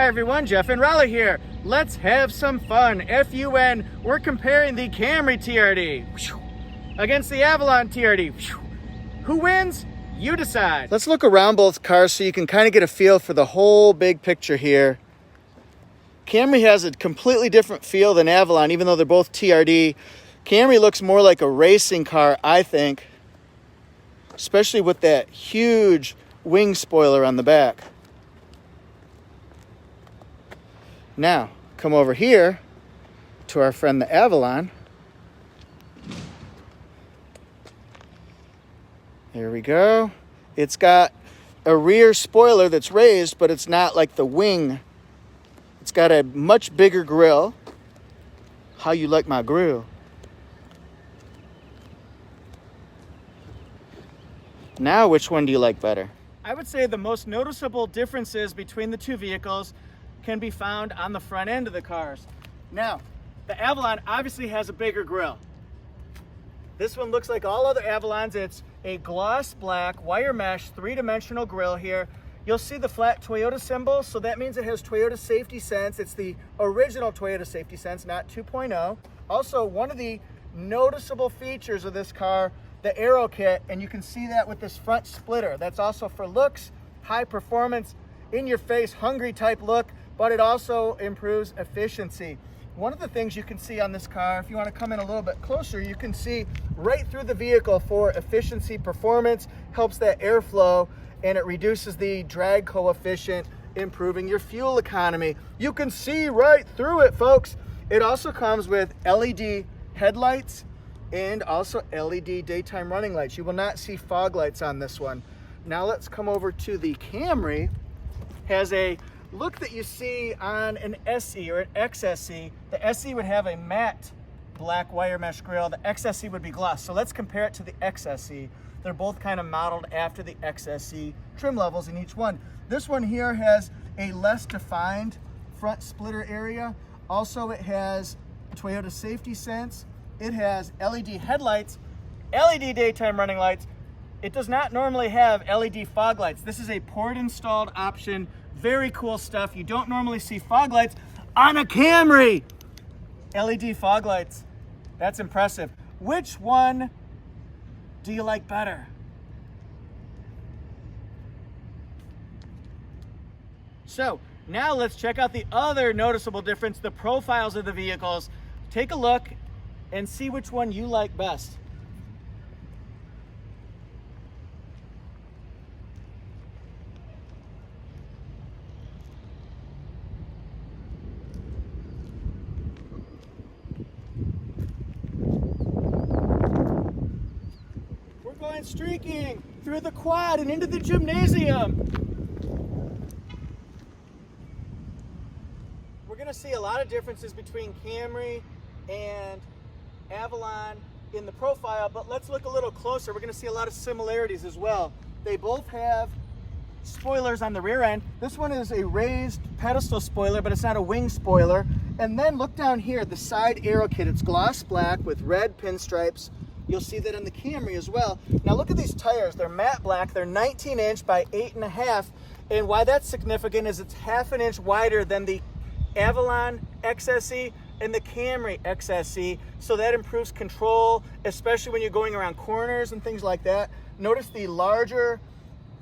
Hi everyone, Jeff and Raleigh here. Let's have some fun. F-U-N, we're comparing the Camry TRD against the Avalon TRD. Who wins? You decide. Let's look around both cars so you can kind of get a feel for the whole big picture here. Camry has a completely different feel than Avalon, even though they're both TRD. Camry looks more like a racing car, I think, especially with that huge wing spoiler on the back. Now, come over here to our friend the Avalon. There we go. It's got a rear spoiler that's raised, but it's not like the wing. It's got a much bigger grille. How you like my grill? Now, which one do you like better? I would say the most noticeable differences between the two vehicles can be found on the front end of the cars. Now, the Avalon obviously has a bigger grille. This one looks like all other Avalons. It's a gloss black wire mesh 3-dimensional grille here. You'll see the flat Toyota symbol, so that means it has Toyota Safety Sense. It's the original Toyota Safety Sense, not 2.0. Also, one of the noticeable features of this car, the aero kit, and you can see that with this front splitter. That's also for looks, high performance, in your face, hungry type look, but it also improves efficiency. One of the things you can see on this car, if you want to come in a little bit closer, you can see right through the vehicle for efficiency performance, helps that airflow, and it reduces the drag coefficient, improving your fuel economy. You can see right through it, folks. It also comes with LED headlights and also LED daytime running lights. You will not see fog lights on this one. Now let's come over to the Camry. Has a look that you see on an SE or an XSE. The SE would have a matte black wire mesh grille. The XSE would be gloss. So let's compare it to the XSE. They're both kind of modeled after the XSE trim levels in each one. This one here has a less defined front splitter area. Also, it has Toyota Safety Sense. It has LED headlights, LED daytime running lights. It does not normally have LED fog lights. This is a port installed option. Very cool stuff. You don't normally see fog lights on a Camry. LED fog lights. That's impressive. Which one do you like better? So now let's check out the other noticeable difference, the profiles of the vehicles. Take a look and see which one you like best. Going streaking through the quad and into the gymnasium. We're going to see a lot of differences between Camry and Avalon in the profile, but let's look a little closer. We're going to see a lot of similarities as well. They both have spoilers on the rear end. This one is a raised pedestal spoiler, but it's not a wing spoiler. And then look down here, the side aero kit. It's gloss black with red pinstripes. You'll see that on the Camry as well. Now look at these tires. They're matte black. They're 19-inch by 8.5. And why that's significant is it's half an inch wider than the Avalon XSE and the Camry XSE. So that improves control, especially when you're going around corners and things like that. Notice the larger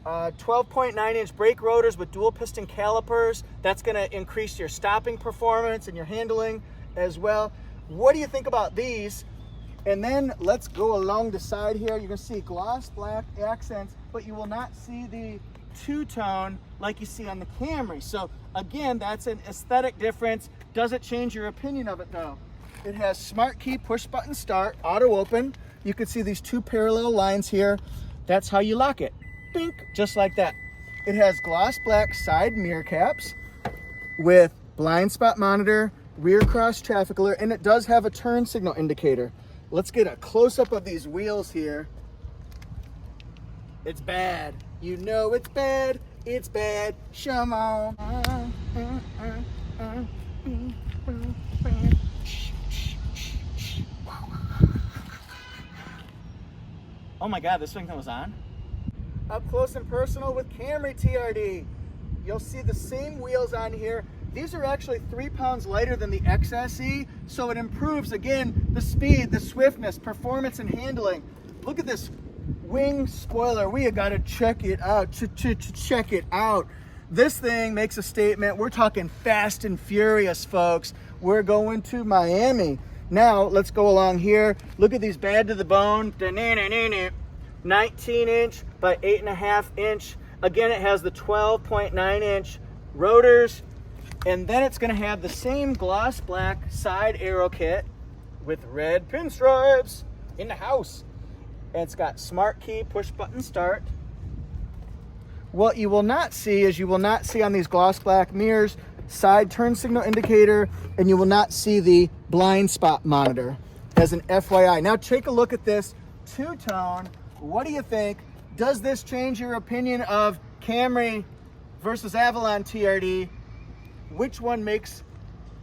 12.9-inch brake rotors with dual piston calipers. That's going to increase your stopping performance and your handling as well. What do you think about these? And then let's go along the side here. You're gonna see gloss black accents, but you will not see the two-tone like you see on the Camry. So again, that's an aesthetic difference. Doesn't change your opinion of it though. It has smart key, push button start, auto open. You can see these two parallel lines here. That's how you lock it. Bink, just like that. It has gloss black side mirror caps with blind spot monitor, rear cross traffic alert, and it does have a turn signal indicator. Let's get a close-up of these wheels here. It's bad. You know it's bad. It's bad. Come on. Oh my God, this thing was on? Up close and personal with Camry TRD. You'll see the same wheels on here. These are actually 3 pounds lighter than the XSE, so it improves, again, the speed, the swiftness, performance, and handling. Look at this wing spoiler. We have got to check it out. Check it out. This thing makes a statement. We're talking fast and furious, folks. We're going to Miami. Now, let's go along here. Look at these bad to the bone. 19-inch by 8.5 inch. Again, it has the 12.9 inch rotors. And then it's going to have the same gloss black side aero kit with red pinstripes in the house. And it's got smart key, push button start. What you will not see is you will not see on these gloss black mirrors side turn signal indicator, and you will not see the blind spot monitor as an FYI. Now take a look at this two-tone. What do you think? Does this change your opinion of Camry versus Avalon TRD? Which one makes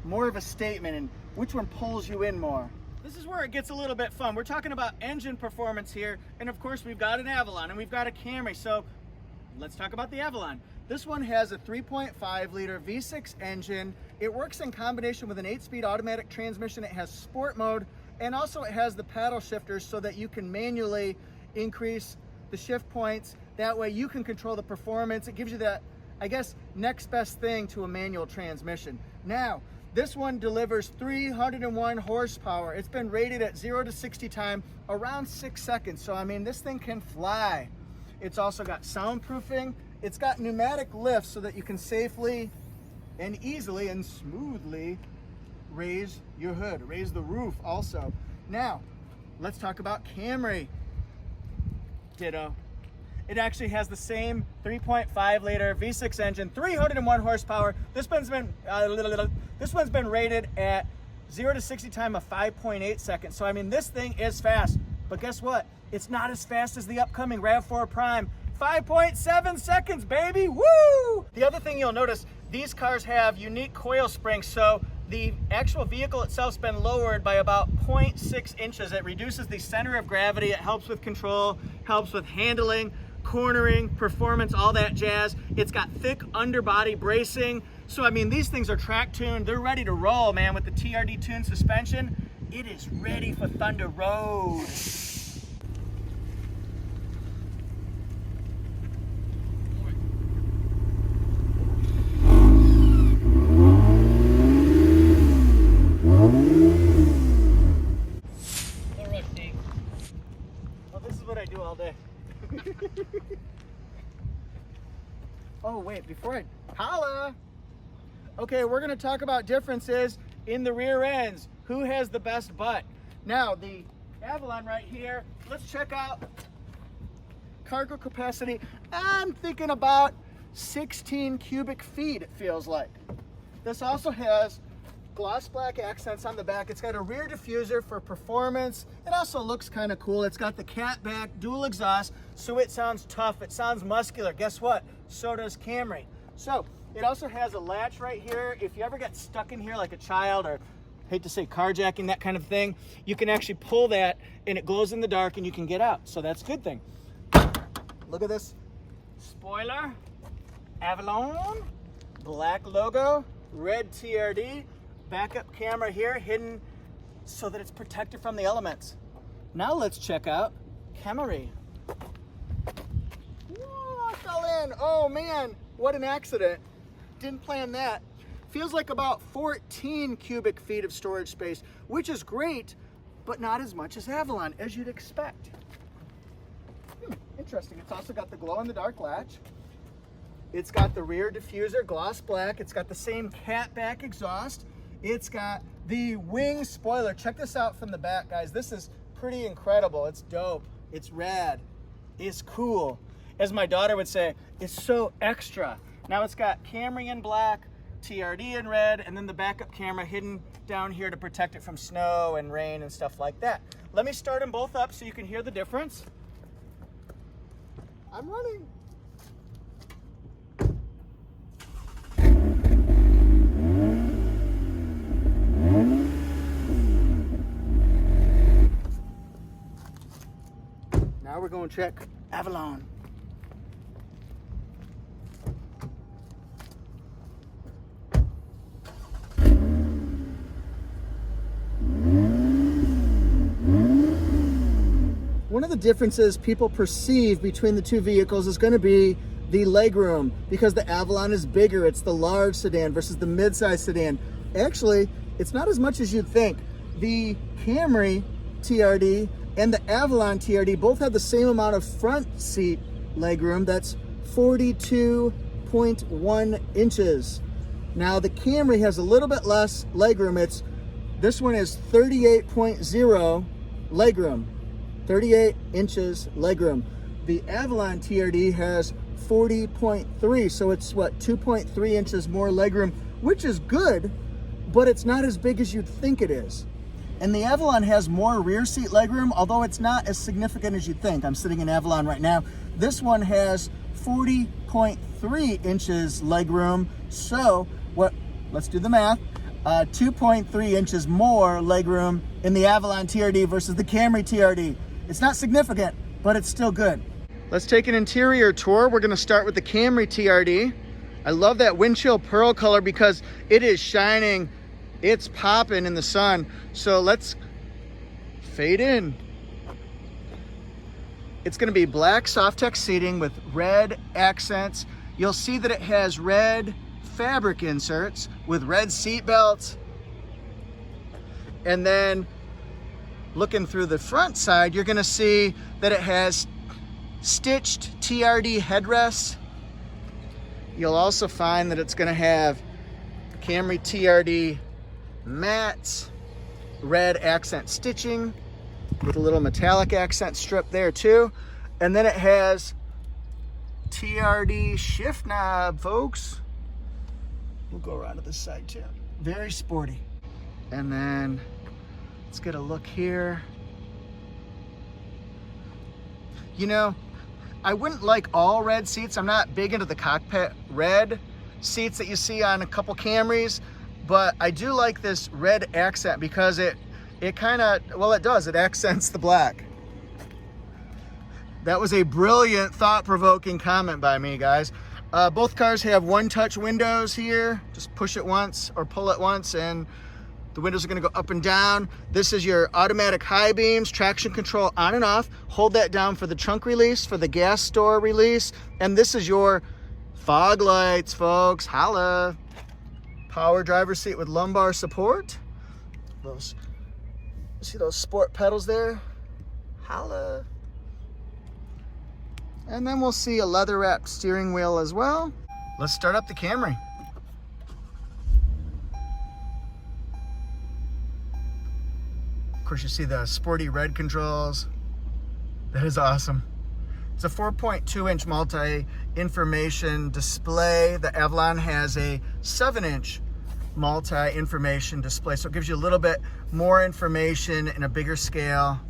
more of a statement and which one pulls you in more? This is where it gets a little bit fun. We're talking about engine performance here, and of course we've got an Avalon and we've got a Camry, so let's talk about the Avalon. This one has a 3.5 liter V6 engine. It works in combination with an 8-speed automatic transmission. It has sport mode, and also it has the paddle shifters so that you can manually increase the shift points. That way you can control the performance. It gives you that, I guess, next best thing to a manual transmission. Now, this one delivers 301 horsepower. It's been rated at 0 to 60 time around 6 seconds. So, I mean, this thing can fly. It's also got soundproofing. It's got pneumatic lifts so that you can safely and easily and smoothly raise your hood, raise the roof also. Now, let's talk about Camry. Ditto. It actually has the same 3.5 liter V6 engine, 301 horsepower. This one's been rated at 0 to 60 time of 5.8 seconds. So I mean, this thing is fast, but guess what? It's not as fast as the upcoming RAV4 Prime. 5.7 seconds, baby, woo! The other thing you'll notice, these cars have unique coil springs, so the actual vehicle itself's been lowered by about 0.6 inches. It reduces the center of gravity. It helps with control, helps with handling, cornering, performance, all that jazz. It's got thick underbody bracing. So, I mean, these things are track tuned. They're ready to roll, man, with the TRD tuned suspension. It is ready for Thunder Road. Well, this is what I do all day. Oh wait, before I holla. Okay, we're gonna talk about differences in the rear ends. Who has the best butt? Now, the Avalon right here, let's check out cargo capacity. I'm thinking about 16 cubic feet, it feels like. This also has gloss black accents on the back. It's got a rear diffuser for performance. It also looks kind of cool. It's got the cat back, dual exhaust, so it sounds tough. It sounds muscular. Guess what? So does Camry. So it also has a latch right here. If you ever get stuck in here like a child, or hate to say carjacking, that kind of thing, you can actually pull that and it glows in the dark and you can get out. So that's a good thing. Look at this spoiler. Avalon, black logo, red TRD. Backup camera here, hidden so that it's protected from the elements. Now let's check out Camry. Whoa, I fell in. Oh man, what an accident. Didn't plan that. Feels like about 14 cubic feet of storage space, which is great, but not as much as Avalon, as you'd expect. Interesting. It's also got the glow-in-the-dark latch. It's got the rear diffuser, gloss black. It's got the same cat back exhaust. It's got the wing spoiler. Check this out from the back, guys. This is pretty incredible. It's dope. It's rad. It's cool. As my daughter would say, it's so extra. Now it's got Camry in black, TRD in red, and then the backup camera hidden down here to protect it from snow and rain and stuff like that. Let me start them both up so you can hear the difference. I'm running. Now we're going to check Avalon. the differences people perceive between the two vehicles is going to be the legroom, because the Avalon is bigger. It's the large sedan versus the midsize sedan. Actually, it's not as much as you'd think. The Camry TRD and the Avalon TRD both have the same amount of front seat legroom. That's 42.1 inches. Now the Camry has a little bit less legroom. This one is 38.0 legroom, 38 inches legroom. The Avalon TRD has 40.3, so it's what, 2.3 inches more legroom, which is good, but it's not as big as you'd think it is. And the Avalon has more rear seat legroom, although it's not as significant as you'd think. I'm sitting in Avalon right now. This one has 40.3 inches legroom, so let's do the math. 2.3 inches more legroom in the Avalon TRD versus the Camry TRD. It's not significant, but it's still good. Let's take an interior tour. We're gonna start with the Camry TRD. I love that windshield pearl color because it is shining, it's popping in the sun. So let's fade in. It's gonna be black Softex seating with red accents. You'll see that it has red fabric inserts with red seat belts. And then looking through the front side, you're gonna see that it has stitched TRD headrests. You'll also find that it's gonna have Camry TRD mats, red accent stitching with a little metallic accent strip there too. And then it has TRD shift knob, folks. We'll go around to this side too. Very sporty. And then let's get a look here. You know, I wouldn't like all red seats. I'm not big into the cockpit red seats that you see on a couple Camrys, but I do like this red accent because it kind of, well, it does, it accents the black. That was a brilliant, thought-provoking comment by me, guys. Both cars have one-touch windows here. Just push it once or pull it once and the windows are gonna go up and down. This is your automatic high beams, traction control on and off. Hold that down for the trunk release, for the gas store release. And this is your fog lights, folks. Holla. Power driver's seat with lumbar support. See those sport pedals there? Holla. And then we'll see a leather wrapped steering wheel as well. Let's start up the Camry. Of course, you see the sporty red controls. That is awesome. It's a 4.2-inch multi-information display. The Avalon has a 7-inch multi-information display, so it gives you a little bit more information in a bigger scale.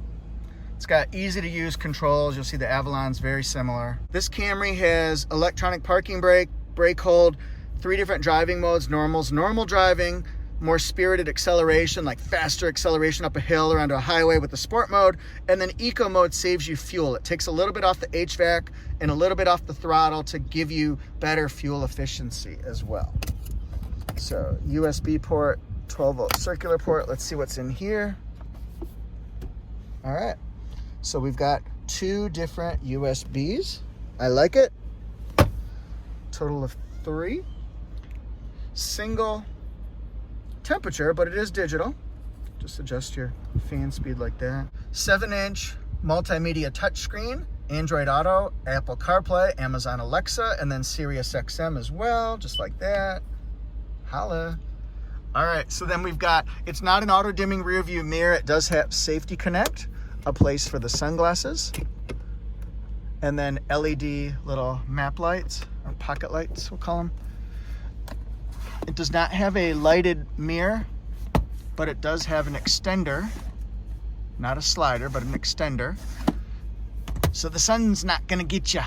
It's got easy-to-use controls. You'll see the Avalon's very similar. This Camry has electronic parking brake, brake hold, 3 different driving modes: normal driving, more spirited acceleration, like faster acceleration up a hill or onto a highway with the sport mode, and then eco mode saves you fuel. It takes a little bit off the HVAC and a little bit off the throttle to give you better fuel efficiency as well. So USB port, 12-volt circular port. Let's see what's in here. All right, so we've got 2 different USBs. I like it. Total of 3. Single temperature, but it is digital. Just adjust your fan speed like that. 7-inch multimedia touchscreen, Android Auto, Apple CarPlay, Amazon Alexa, and then Sirius XM as well, just like that. Holla. All right, so then we've got, it's not an auto dimming rear view mirror. It does have Safety Connect, a place for the sunglasses, and then LED little map lights, or pocket lights, we'll call them. It does not have a lighted mirror, but it does have an extender, not a slider, but an extender. So the sun's not gonna get ya.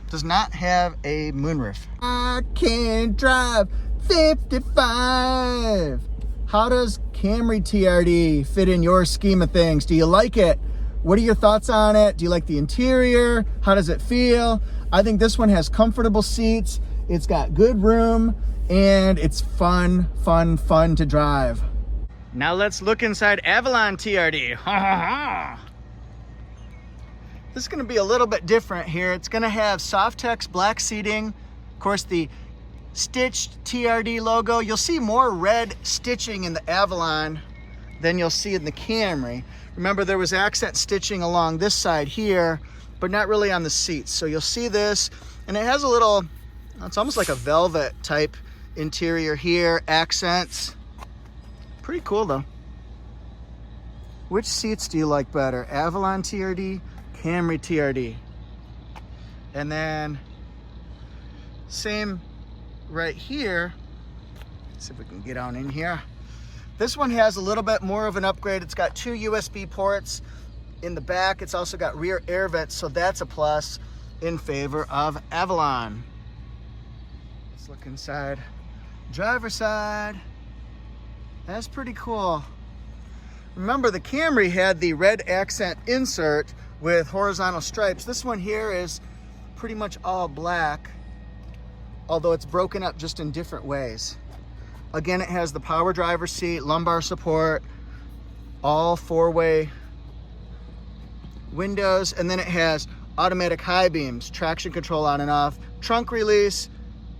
Does not have a moonroof. I can drive 55. How does Camry TRD fit in your scheme of things? Do you like it? What are your thoughts on it? Do you like the interior? How does it feel? I think this one has comfortable seats. It's got good room, and it's fun to drive. Now let's look inside Avalon TRD. This is going to be a little bit different here. It's going to have Softex black seating. Of course, the stitched TRD logo. You'll see more red stitching in the Avalon than you'll see in the Camry. Remember, there was accent stitching along this side here, but not really on the seats. So you'll see this, and it has a little, it's almost like a velvet type interior here, accents. Pretty cool though. Which seats do you like better? Avalon TRD, Camry TRD? And then same right here. Let's see if we can get on in here. This one has a little bit more of an upgrade. It's got 2 USB ports in the back. It's also got rear air vents, so that's a plus in favor of Avalon. Let's look inside. Driver's side. That's pretty cool. Remember, the Camry had the red accent insert with horizontal stripes. This one here is pretty much all black, although it's broken up just in different ways. Again, it has the power driver seat, lumbar support, all 4-way windows, and then it has automatic high beams, traction control on and off, trunk release,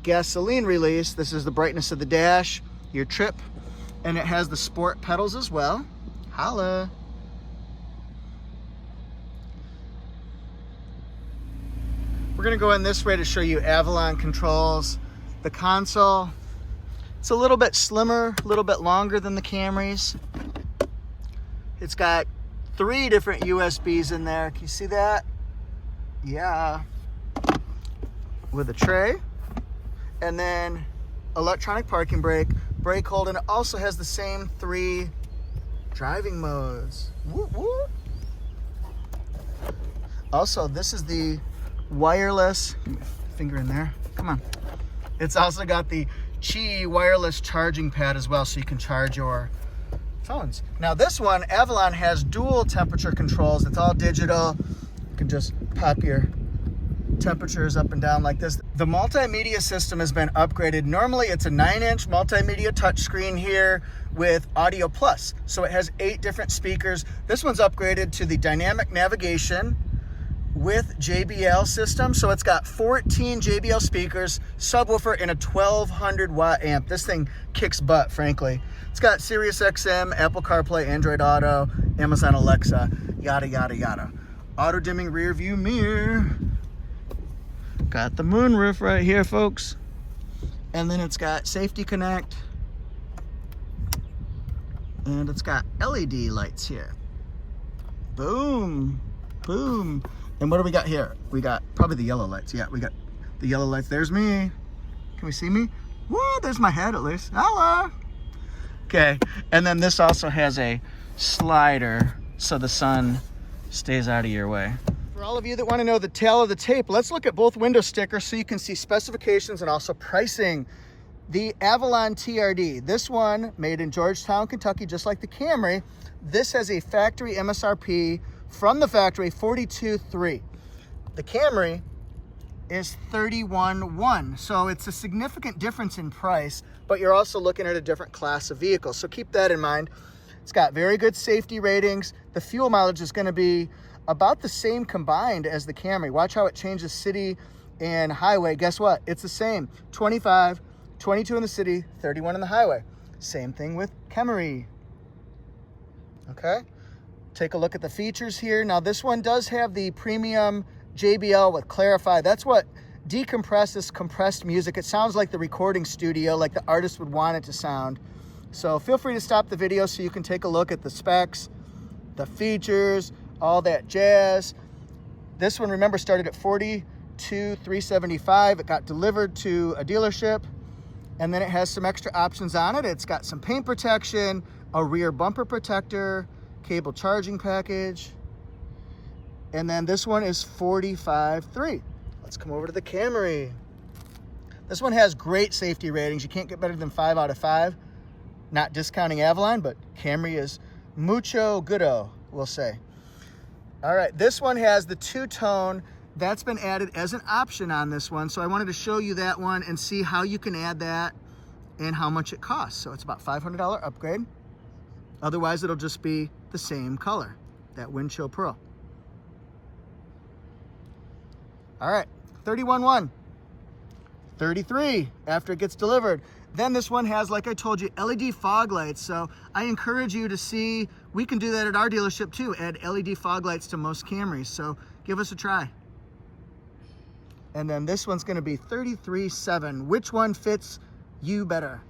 gasoline release. This is the brightness of the dash, your trip, and it has the sport pedals as well. Holla. We're gonna go in this way to show you Avalon controls. The console, it's a little bit slimmer, a little bit longer than the Camrys. It's got 3 different USBs in there. Can you see that? Yeah. With a tray. And then electronic parking brake, brake hold, and it also has the same 3 driving modes. Whoop, whoop. Also, this is the wireless, finger in there, come on. It's also got the Qi wireless charging pad as well, so you can charge your phones. Now this one, Avalon, has dual temperature controls. It's all digital. You can just pop your temperatures up and down like this. The multimedia system has been upgraded. Normally it's a 9-inch multimedia touchscreen here with Audio Plus. So it has 8 different speakers. This one's upgraded to the dynamic navigation with JBL system. So it's got 14 JBL speakers, subwoofer, and a 1200 watt amp. This thing kicks butt, frankly. It's got Sirius XM, Apple CarPlay, Android Auto, Amazon Alexa, yada, yada, yada. Auto dimming rear view mirror. Got the moonroof right here, folks. And then it's got Safety Connect. And it's got LED lights here. Boom, boom. And what do we got here? We got probably the yellow lights. Yeah, we got the yellow lights. There's me. Can we see me? Woo, there's my head at least. Hello. Okay, and then this also has a slider so the sun stays out of your way. For all of you that want to know the tail of the tape, let's look at both window stickers so you can see specifications and also pricing. The Avalon TRD, this one made in Georgetown, Kentucky, just like the Camry. This has a factory MSRP from the factory, $42,300. The Camry is $31,100. So it's a significant difference in price, but you're also looking at a different class of vehicle. So keep that in mind. It's got very good safety ratings. The fuel mileage is going to be about the same combined as the Camry. Watch how it changes city and highway. Guess what? It's the same. 25, 22 in the city, 31 in the highway. Same thing with Camry. Okay? Take a look at the features here. Now this one does have the premium JBL with Clarify. That's what decompresses compressed music. It sounds like the recording studio, like the artist would want it to sound. So feel free to stop the video so you can take a look at the specs, the features, all that jazz. This one, remember, started at $42,375. It got delivered to a dealership, and then it has some extra options on it. It's got some paint protection, a rear bumper protector, cable charging package, and then this one is $45,300. Let's come over to the Camry. This one has great safety ratings. You can't get better than 5 out of 5. Not discounting Avalon, but Camry is mucho goodo, we'll say. All right, this one has the 2-tone. That's been added as an option on this one. So I wanted to show you that one and see how you can add that and how much it costs. So it's about $500 upgrade. Otherwise, it'll just be the same color, that windshield pearl. All right, 31.1. 33 after it gets delivered. Then this one has, like I told you, LED fog lights. So I encourage you to see, we can do that at our dealership too, add LED fog lights to most Camrys. So give us a try. And then this one's gonna be 33.7. Which one fits you better?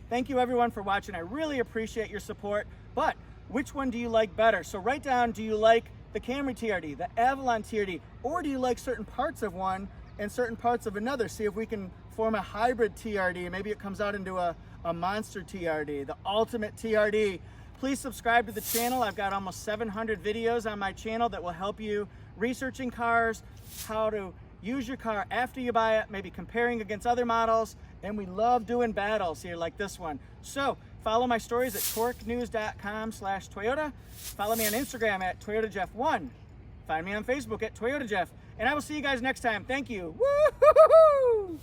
Thank you everyone for watching. I really appreciate your support, but which one do you like better? So write down, do you like the Camry TRD, the Avalon TRD, or do you like certain parts of one and certain parts of another? See if we can form a hybrid TRD. Maybe it comes out into a monster TRD, the ultimate TRD. Please subscribe to the channel. I've got almost 700 videos on my channel that will help you researching cars, how to use your car after you buy it, maybe comparing against other models, and we love doing battles here like this one. So follow my stories at torquenews.com/Toyota. Follow me on Instagram at ToyotaJeff1. Find me on Facebook at ToyotaJeff. And I will see you guys next time. Thank you. Woo-hoo-hoo-hoo!